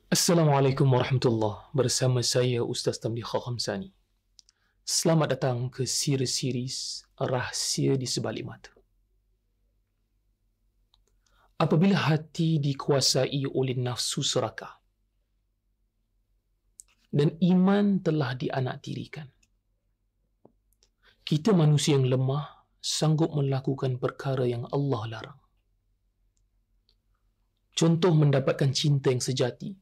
Assalamualaikum warahmatullahi bersama saya Ustaz Tamliha Khamsani. Selamat datang ke series Rahsia di Sebalik Mata. Apabila hati dikuasai oleh nafsu serakah dan iman telah dianaktirikan, kita manusia yang lemah sanggup melakukan perkara yang Allah larang. Contoh mendapatkan cinta yang sejati.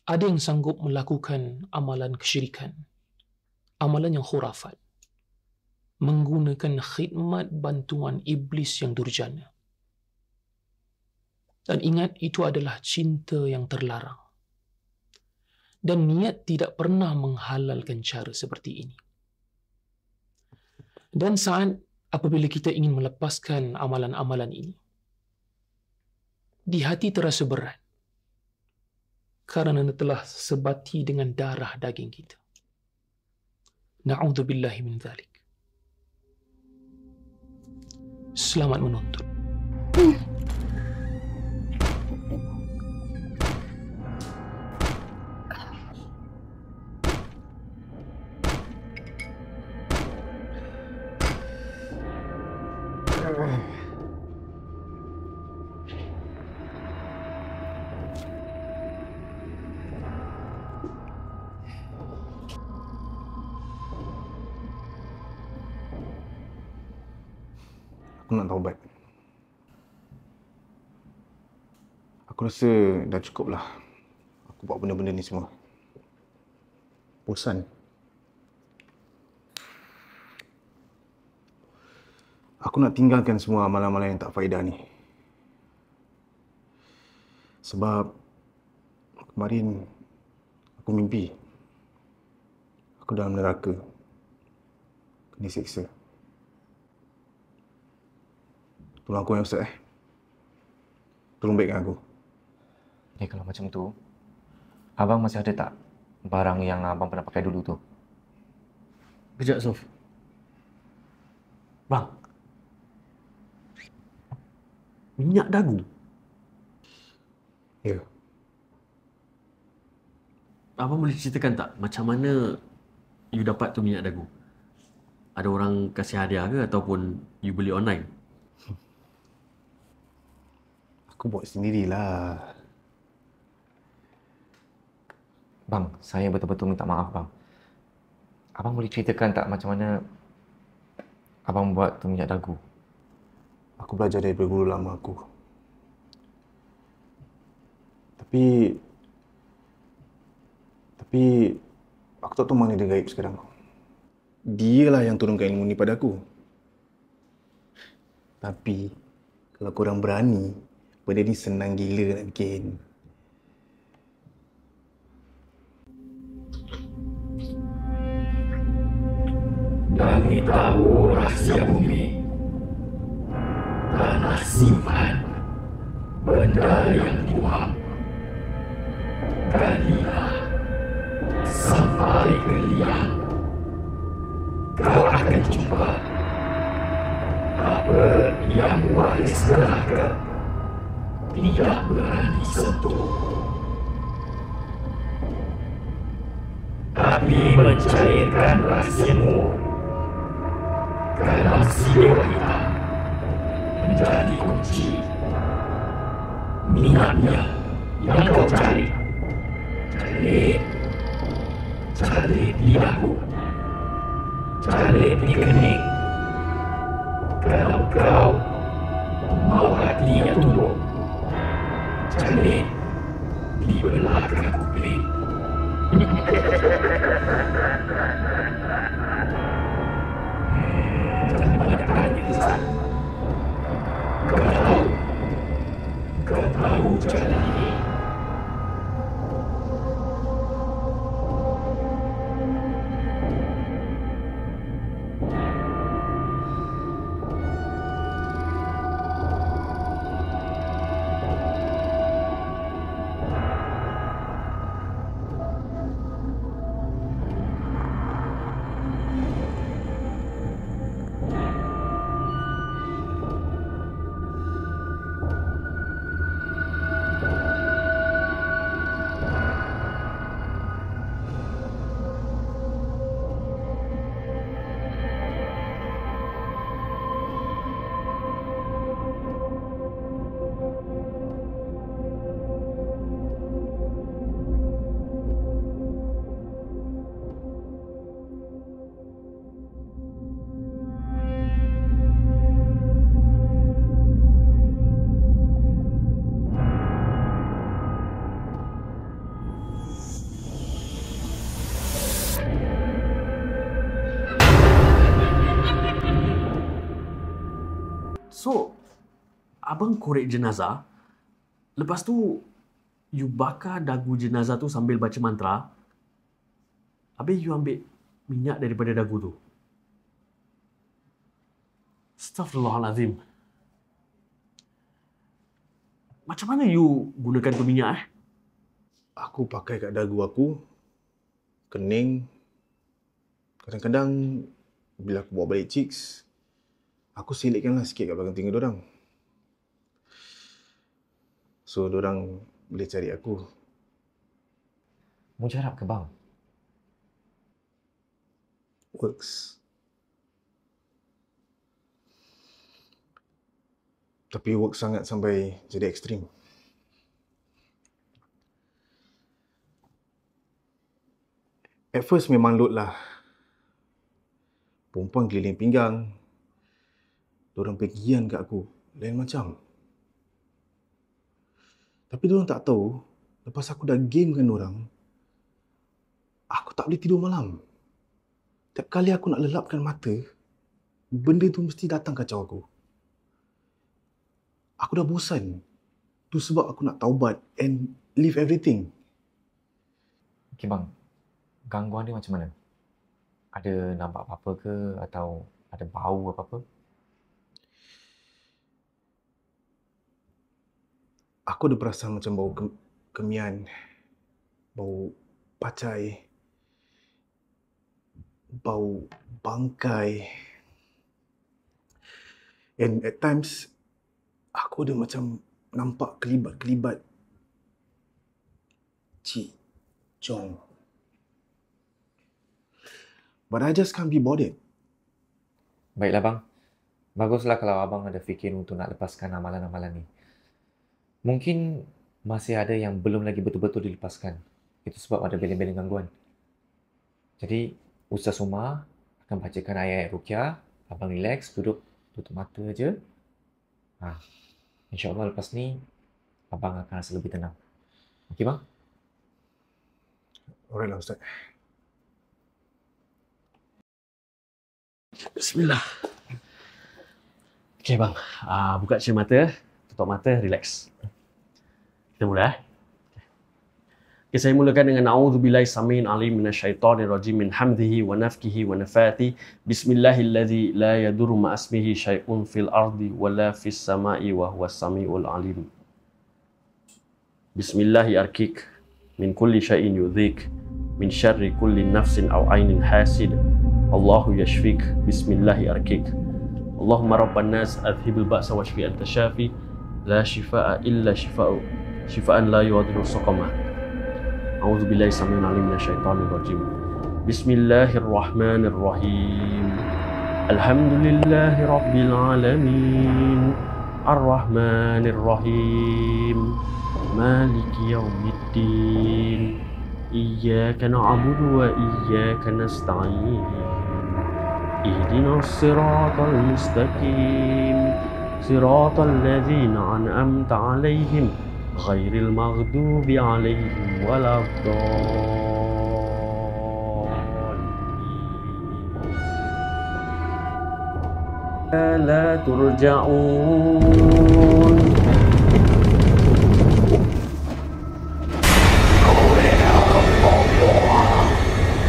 Ada yang sanggup melakukan amalan kesyirikan, amalan yang khurafat, menggunakan khidmat bantuan iblis yang durjana. Dan ingat, itu adalah cinta yang terlarang. Dan niat tidak pernah menghalalkan cara seperti ini. Dan saat apabila kita ingin melepaskan amalan-amalan ini, di hati terasa berat, kerana telah sebati dengan darah daging kita. Na'udzubillahi min dzalik. Selamat menonton. Aku nak taubat. Aku rasa dah cukup lah aku buat benda-benda ni semua. Bosan. Aku nak tinggalkan semua amalan-amalan yang tak faedah ni. Sebab kemarin aku mimpi aku dalam neraka, kena siksa. Tolong aku ya Ustaz. Tolong baikkan aku. Kalau macam tu, abang masih ada tak barang yang abang pernah pakai dulu tu? Kejap, Sof. Bang. Minyak dagu? Ya. Abang boleh ceritakan tak macam mana you dapat tu minyak dagu? Ada orang kasih hadiah ke ataupun you beli online? Aku buat sendirilah. Bang, saya betul-betul minta maaf bang. Abang boleh ceritakan tak macam mana abang buat tu minyak dagu? Aku belajar daripada guru lama aku. Tapi aku tak tahu mana dia gaib sekarang. Dialah yang turunkan ilmu ni pada aku. Tapi kalau korang berani, benda ni senang gila nak bikin. Kami tahu rahsia bumi, tanah simpan, benda yang buang. Kalilah sampai ke liang. Kau akan jumpa apa yang waris neraka tidak berani sentuh. Tapi mencairkan rahsiamu dalam siwa hitam menjadi kunci. Minyaknya yang kau cari, cari di dagu, cari di kening. Kalau kau mau hatinya tunduk, cari di belakang kuping. Jangan banyak tanya, Ustaz. Kau tahu jalan ini. So, abang korek jenazah, lepas tu you bakar dagu jenazah tu sambil baca mantra, habis you ambil minyak daripada dagu tu. Astaghfirullahalazim. Macam mana you gunakan tu minyak Aku pakai kat dagu aku, kening. Kadang-kadang bila aku bawa balik chicks, aku selitkanlah sikit kat belakang telinga dorang. So, dorang boleh cari aku. Mujarab ke bang? Works. Tapi work sangat sampai jadi ekstrim. At first memang load lah. Perempuan keliling pinggang. Diorang pergian kat aku. Lain macam. Tapi diorang tak tahu, lepas aku dah game dengan diorang, aku tak boleh tidur malam. Tiap kali aku nak lelapkan mata, benda tu mesti datang kacau aku. Aku dah bosan. Tu sebab aku nak taubat and leave everything. Okay bang, gangguan dia macam mana? Ada nampak apa-apa ke atau ada bau apa-apa? Aku ada perasan macam bau kemian, bau pacai, bau bangkai. And at times, aku ada macam nampak kelibat-kelibat Cik Chong. But I just can't be bothered. Baiklah bang, baguslah kalau abang ada fikir untuk nak lepaskan amalan-amalan ni. Mungkin masih ada yang belum lagi betul-betul dilepaskan. Itu sebab ada belen-belen gangguan. Jadi, Ustaz Umar akan bacakan ayat-ayat ruqyah. Abang relax, duduk, tutup mata je. InsyaAllah lepas ni, abang akan rasa lebih tenang. Okey bang? Alright lah Ustaz. Bismillah. Okay bang, buka cermin mata, tutup mata, relax. Kita mula Okay, saya mulakan dengan a'udzubillahi samil alim minasyaitonir rajim min hamdihi wa nafthihi wa nafathi. Bismillahilladzi la yadurru ma ismihi syai'un fil ardi wa la fis sama'i wa huwas samiul alim. Bismillahi arkik min kulli syai'in yudhik min syarri kulli nafsin aw ainin hasid. Allahu yashfik. Bismillahi arkik. Allahumma rabban nas adhibil ba'sa washfi anta syafi la shifaa illa shifa'u shifaan la yughadiru saqama. A'udzubillahi samil alim minasyaitonir rajim. Bismillahirrahmanirrahim. Alhamdulillahi rabbil alamin. Ar-Rahmanir Rahim. Maliki yaumiddin. Iyyaka na'budu wa iyyaka nasta'in. Ihdinas siratal mustaqim. Siratal ladzina an'amta 'alaihim ghairil maghdubi 'alaihim waladdallin. La turja'un.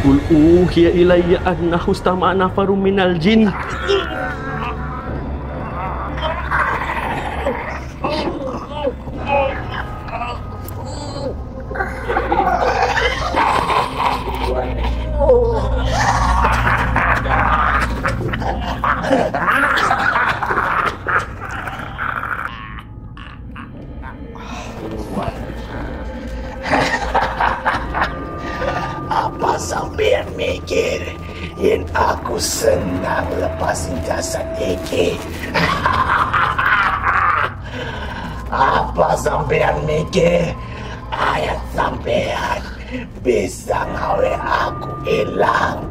Qul uhiya ilayya annahu istama'a nafarun minal jin. Apa sampean mikir yang aku senang lepasin jasad AK? Apa sampean mikir ayat sampean bisa ngawe aku hilang?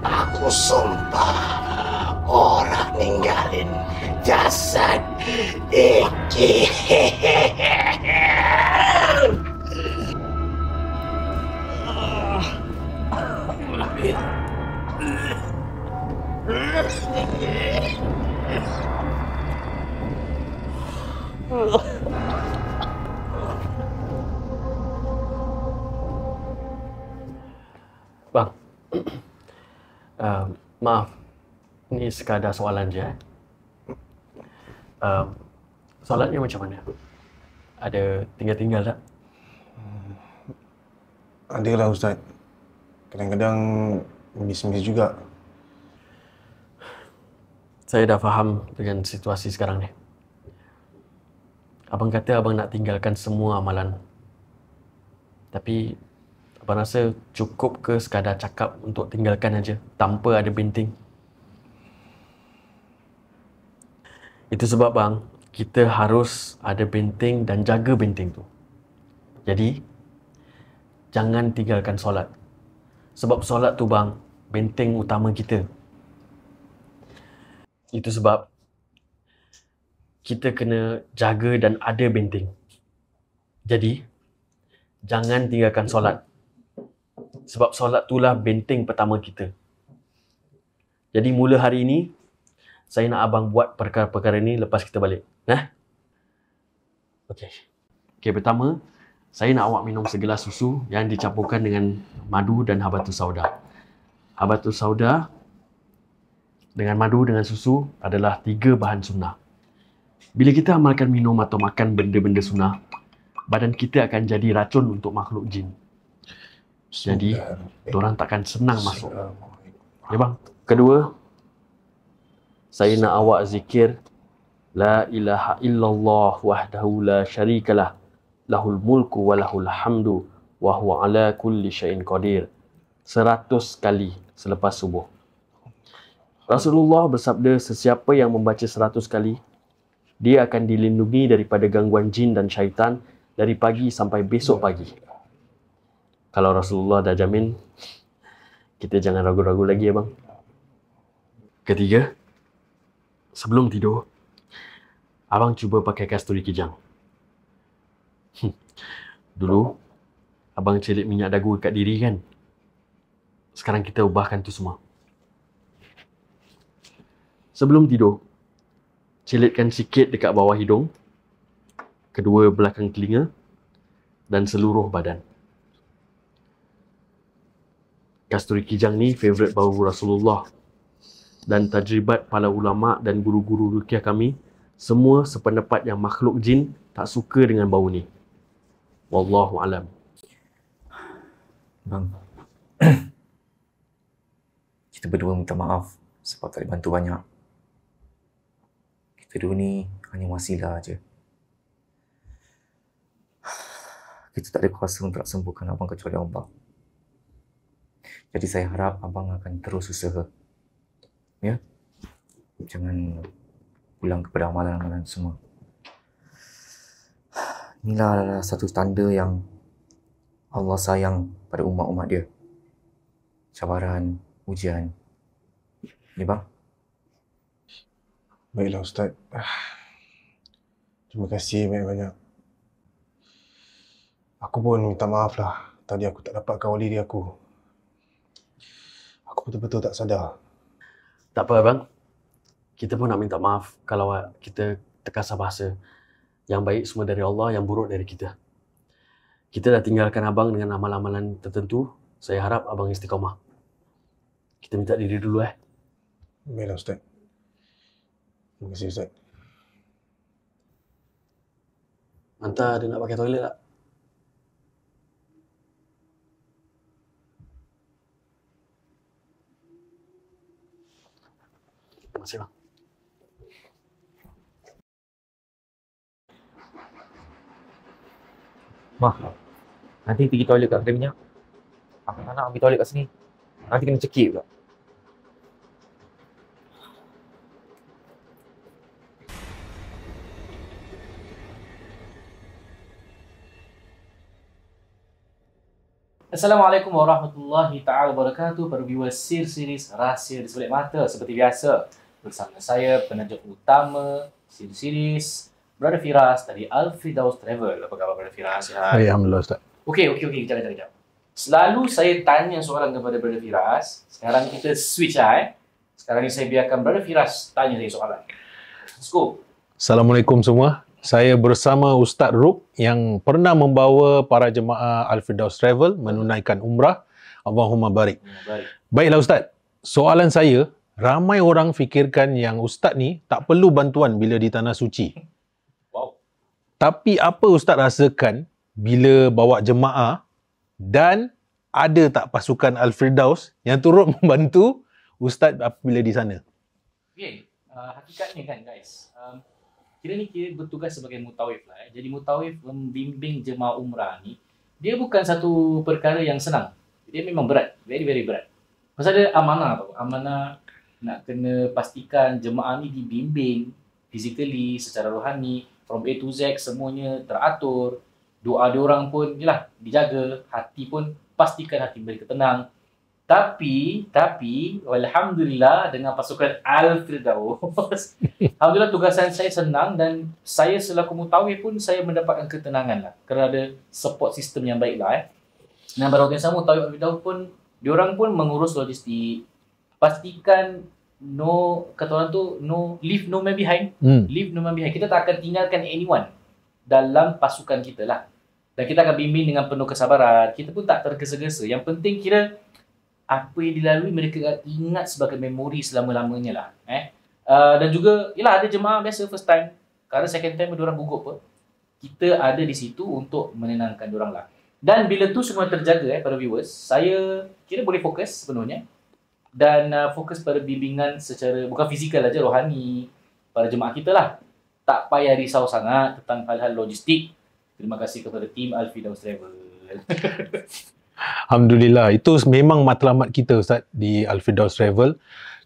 Aku sumpah orang ninggalin jasad Iki. Bang, maaf, ini sekadar soalan je. Solatnya macam mana? Ada tinggal-tinggal tak? Adalah Ustaz. Kadang-kadang miss-miss juga. Saya dah faham dengan situasi sekarang ni. Abang kata abang nak tinggalkan semua amalan. Tapi abang rasa cukup ke sekadar cakap untuk tinggalkan aja tanpa ada binting? Itu sebab bang, kita harus ada binting dan jaga binting tu. Jadi, jangan tinggalkan solat. Sebab solat tu bang, benteng utama kita. Itu sebab kita kena jaga dan ada benteng. Jadi, jangan tinggalkan solat. Sebab solat itulah benteng pertama kita. Jadi mula hari ini, saya nak abang buat perkara-perkara ini lepas kita balik. Okey. Okey, pertama, saya nak awak minum segelas susu yang dicampurkan dengan madu dan habatus sauda. Habatus sauda dengan madu dengan susu adalah 3 bahan sunnah. Bila kita amalkan minum atau makan benda-benda sunnah, badan kita akan jadi racun untuk makhluk jin. Jadi, diorang takkan senang masuk. Ya bang. Kedua, saya nak awak zikir La ilaha illallah wahdahu la syarikalah lahul mulku wa lahul hamdu wa huwa ala kulli syai'in qadir 100 kali selepas subuh. Rasulullah bersabda, sesiapa yang membaca 100 kali, dia akan dilindungi daripada gangguan jin dan syaitan dari pagi sampai besok pagi. Kalau Rasulullah dah jamin, kita jangan ragu-ragu lagi ya bang. Ketiga, sebelum tidur, abang cuba pakai kasturi kijang. Dulu, abang celik minyak dagu dekat diri kan? Sekarang kita ubahkan tu semua. Sebelum tidur, celitkan sikit dekat bawah hidung, kedua belakang telinga, dan seluruh badan. Kasturi kijang ni favourite bau Rasulullah. Dan tajribat para ulama' dan guru-guru ruqyah kami, semua sependapat yang makhluk jin tak suka dengan bau ni. Wallahu alam. Bang, kita berdua minta maaf sebab tak dibantu banyak. Kita dua ni hanya wasilah aja. Kita tak ada kuasa untuk sembuhkan abang kecuali Allah. Jadi saya harap abang akan terus usaha. Ya? Jangan pulang kepada amalan-amalan semua. Inilah adalah satu tanda yang Allah sayang pada umat-umat dia. Cabaran, ujian. Ya bang? Baiklah Ustaz. Terima kasih banyak-banyak. Aku pun minta maaf lah. Tadi aku tak dapat kawal diri aku. Aku betul-betul tak sadar. Tak apa abang. Kita pun nak minta maaf kalau kita terkasar bahasa. Yang baik semua dari Allah, yang buruk dari kita. Kita dah tinggalkan abang dengan amalan-amalan tertentu. Saya harap abang istiqamah. Kita minta diri dulu Baiklah Ustaz. Terima kasih Ustaz. Hantar dia nak pakai toilet tak? Terima kasih bang. Mah, nanti pergi toilet kat kedai minyak. Aku tak nak ambil toilet kat sini. Nanti kena cekik pula. Assalamualaikum warahmatullahi ta'ala wabarakatuh. Para viewers series Rahsia di Sebalik Mata. Seperti biasa, bersama saya penaja utama series Brother Firas dari Al-Firdaus Travel. Apa khabar Brother Firas? Alhamdulillah Ustaz. Okey, kejap. Selalu saya tanya soalan kepada Brother Firas. Sekarang kita switch Sekarang ni saya biarkan Brother Firas tanya saya soalan. Let's go. Assalamualaikum semua. Saya bersama Ustaz Ruk yang pernah membawa para jemaah Al-Firdaus Travel menunaikan umrah. Allahumma barik. Baiklah Ustaz, soalan saya, ramai orang fikirkan yang Ustaz ni tak perlu bantuan bila di Tanah Suci. Wow. Tapi apa Ustaz rasakan bila bawa jemaah dan ada tak pasukan Al-Firdaus yang turut membantu Ustaz apabila di sana? Okay, hakikatnya kan guys, kita ni bertugas sebagai mutawif lah. Jadi mutawif membimbing jemaah umrah ni, dia bukan satu perkara yang senang. Dia memang berat, very berat. Pasal ada amanah tau. Amanah nak kena pastikan jemaah ni dibimbing physically, secara rohani, from A to Z semuanya teratur. Doa diorang pun jelah dijaga, hati pun pastikan hati mereka tenang. Tapi alhamdulillah dengan pasukan Al-Firdaus, alhamdulillah tugasan saya senang dan saya selaku mutawif pun saya mendapatkan ketenangan lah kerana ada support system yang baik lah. Dan pada waktu yang sama mutawif Al-Firdaus pun diorang pun mengurus logistik, pastikan kata orang tu leave no man behind. Leave no man behind. Kita tak akan tinggalkan anyone dalam pasukan kita lah. Dan kita akan bimbing dengan penuh kesabaran. Kita pun tak tergesa-gesa. Yang penting kira apa yang dilalui mereka ingat sebagai memori selama-lamanya lah. Dan juga, yelah ada jemaah biasa first time. Kerana second time diorang gugup pun. Kita ada di situ untuk menenangkan diorang lah. Dan bila tu semua terjaga para viewers, saya kira boleh fokus sepenuhnya. Dan fokus pada bimbingan secara, bukan fizikal aja, rohani. Para jemaah kita lah. Tak payah risau sangat tentang hal-hal logistik. Terima kasih kepada tim Al-Firdaus Travel. Alhamdulillah, itu memang matlamat kita Ustaz di Al-Firdaus Travel.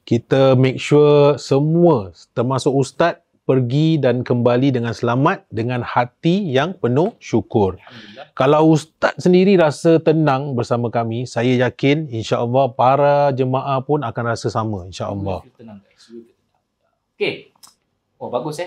Kita make sure semua termasuk Ustaz pergi dan kembali dengan selamat dengan hati yang penuh syukur. Kalau Ustaz sendiri rasa tenang bersama kami, saya yakin insya-Allah para jemaah pun akan rasa sama insya-Allah. Tenang guys. Okey. Oh bagus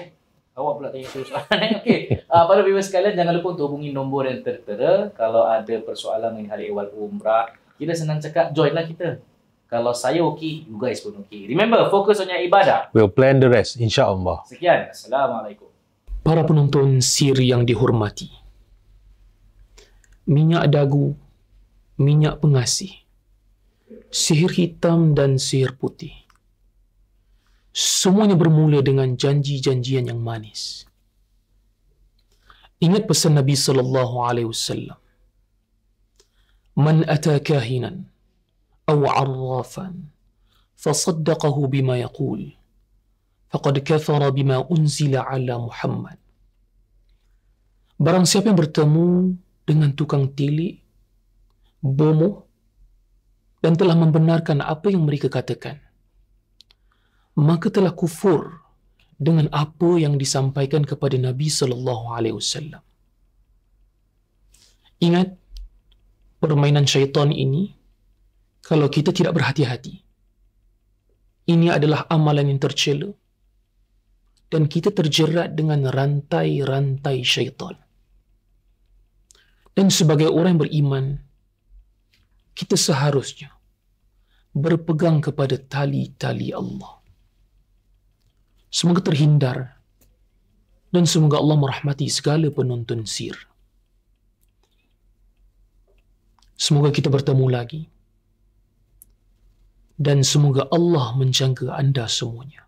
Awak pula tanya soalan. Okey. Para viewers sekalian, jangan lupa untuk hubungi nombor yang tertera kalau ada persoalan mengenai hari ehwal umrah. Kita senang cakap, join lah kita. Kalau saya okey, you guys pun okey. Remember, focus on your ibadah. We'll plan the rest, insya-Allah. Sekian. Assalamualaikum. Para penonton sir yang dihormati, minyak dagu, minyak pengasih, sihir hitam dan sihir putih, semuanya bermula dengan janji-janjian yang manis. Ingat pesan Nabi SAW. Man ata kahinan aw arrafan fasaddaqahu bima yaqul faqad kafara bima unzila ala Muhammad. Barang siapa yang bertemu dengan tukang tilik, bomoh, dan telah membenarkan apa yang mereka katakan, maka telah kufur dengan apa yang disampaikan kepada Nabi SAW. Ingat, permainan syaitan ini, kalau kita tidak berhati-hati, ini adalah amalan yang tercela dan kita terjerat dengan rantai-rantai syaitan. Dan sebagai orang yang beriman, kita seharusnya berpegang kepada tali-tali Allah. Semoga terhindar dan semoga Allah merahmati segala penonton sir. Semoga kita bertemu lagi dan semoga Allah menjaga anda semuanya.